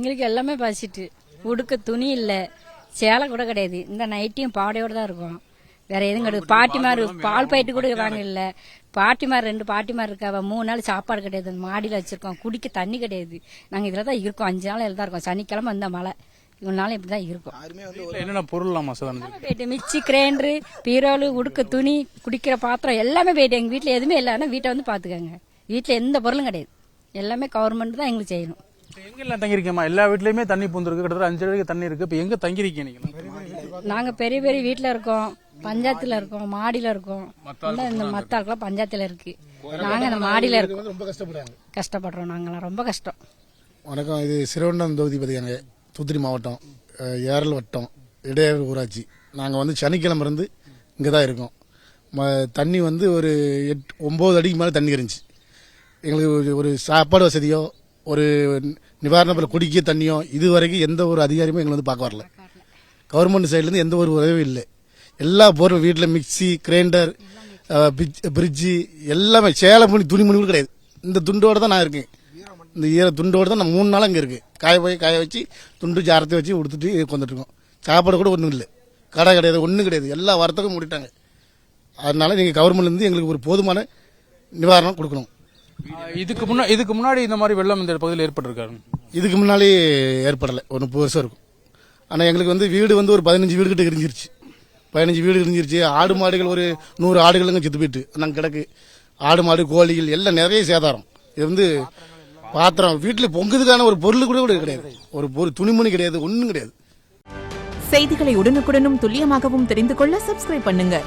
எங்களுக்கு எல்லாமே பாசிட்டு. உடுக்க துணி இல்லை, சேலை கூட கிடையாது. இந்த நைட்டியும் பாடையோட தான் இருக்கும். வேற எதுவும் கிடையாது. பாட்டிமார் பால் பாயிட்டு கூட வாங்க இல்ல. பாட்டிமார் 2 பாட்டிமார் இருக்காவ. 3 நாள் சாப்பாடு கிடையாது. மாடியில வச்சிருக்கோம். குடிக்க தண்ணி கிடையாது. நாங்க இதுல தான் இருக்கோம். 5 நாள் இதுல தான் இருக்கோம். சனிக்கிழமை வந்த மழை, இவ்வளவு நாள் இப்படிதான் இருக்கும். என்னென்ன பொருள் போயிட்டு மிக்சி, கிரைண்டரு, பீரோலு, உடுக்க துணி, குடிக்கிற பாத்திரம் எல்லாமே போயிட்டு. எங்க வீட்டுல எதுவுமே இல்லைன்னா வீட்டை வந்து பாத்துக்கோங்க. வீட்டுல எந்த பொருளும் கிடையாது. எல்லாமே கவர்மெண்ட் தான் எங்களுக்கு செய்யணும். எங்க எல்லாம் தங்கிருக்கேம்மா? எல்லா வீட்லயுமே தண்ணி பூந்துருக்கு. கிட்டத்தட்ட 5 அடிக்கு தண்ணி இருக்கு. இப்ப எங்க தங்கிருக்கீங்க நீங்க? நாங்க பெரிய பெரிய வீட்டுல இருக்கோம், பஞ்சாயத்துல இருக்கோம், மாடியில இருக்கோம். இந்த மத்த ஆட்களாம் பஞ்சாயத்துல இருக்கு. நாங்க இந்த மாடியில இருக்கோம். ரொம்ப கஷ்டப்படுறோம். நாங்களாம் ரொம்ப கஷ்டம். வணக்கம். இது சிறுவண்டம் தொகுதி பத்தியாங்க, தூத்துக்குடி மாவட்டம், ஏரல் வட்டம், இடையர் ஊராட்சி. நாங்கள் வந்து சனிக்கிழமை இருந்து இங்கே தான் இருக்கோம். தண்ணி வந்து ஒரு 9 அடிக்கு மேலே தண்ணி இருந்துச்சு. எங்களுக்கு ஒரு சாப்பாடு வசதியோ ஒரு நிவாரண குடிக்க தண்ணியோ இது வரைக்கும் எந்த ஒரு அதிகாரியுமே எங்களை வந்து பார்க்க வரல. கவர்மெண்ட் சைட்லேருந்து எந்த ஒரு உதவியும் இல்லை. எல்லா பொருளும் வீட்டில் மிக்சி, கிரைண்டர், பிரிட்ஜு எல்லாமே சேலை மணி துணி மணி கூட கிடையாது. இந்த துண்டோடு தான் நான் இருக்கேன். இந்த ஈர துண்டோடு தான் நான் 3 நாள் அங்கே இருக்கேன். காய வச்சு துண்டு ஜாரத்தை வச்சு கொடுத்துட்டு வந்துட்டு இருக்கோம். சாப்பாடு கூட ஒன்றும் இல்லை, கடை கிடையாது, ஒன்றும் கிடையாது. எல்லா வாரத்துக்கும் மூடிட்டாங்க. அதனால நீங்கள் கவர்மெண்ட்லேருந்து எங்களுக்கு ஒரு போதுமான நிவாரணம் கொடுக்கணும். இதுக்கு முன்னாடி இந்த மாதிரி வெள்ளம் இந்த பகுதியில் ஏற்பட்டிருக்காரு? இதுக்கு முன்னாடி ஏற்படலை. ஒரு 30 வருஷம் இருக்கும். ஆனால் எங்களுக்கு வந்து வீடு வந்து ஒரு 15 வீடு கிட்ட எரிஞ்சிருச்சு. 15 வீடு எரிஞ்சிருச்சு. ஆடு மாடுகள் ஒரு 100 ஆடுகளுங்க செத்து போயிட்டு நாங்கள் கிடக்கு. ஆடு மாடு கோழிகள் எல்லாம் நிறைய சேதாரம். இது வந்து பாத்திரம் வீட்டில் பொங்குறதுக்கான ஒரு பொருள் கூட கிடையாது. ஒரு துணிமணி கிடையாது, ஒன்றும் கிடையாது. செய்திகளை உடனுக்குடனும் துல்லியமாகவும் தெரிந்து கொள்ள சப்ஸ்கிரைப் பண்ணுங்க.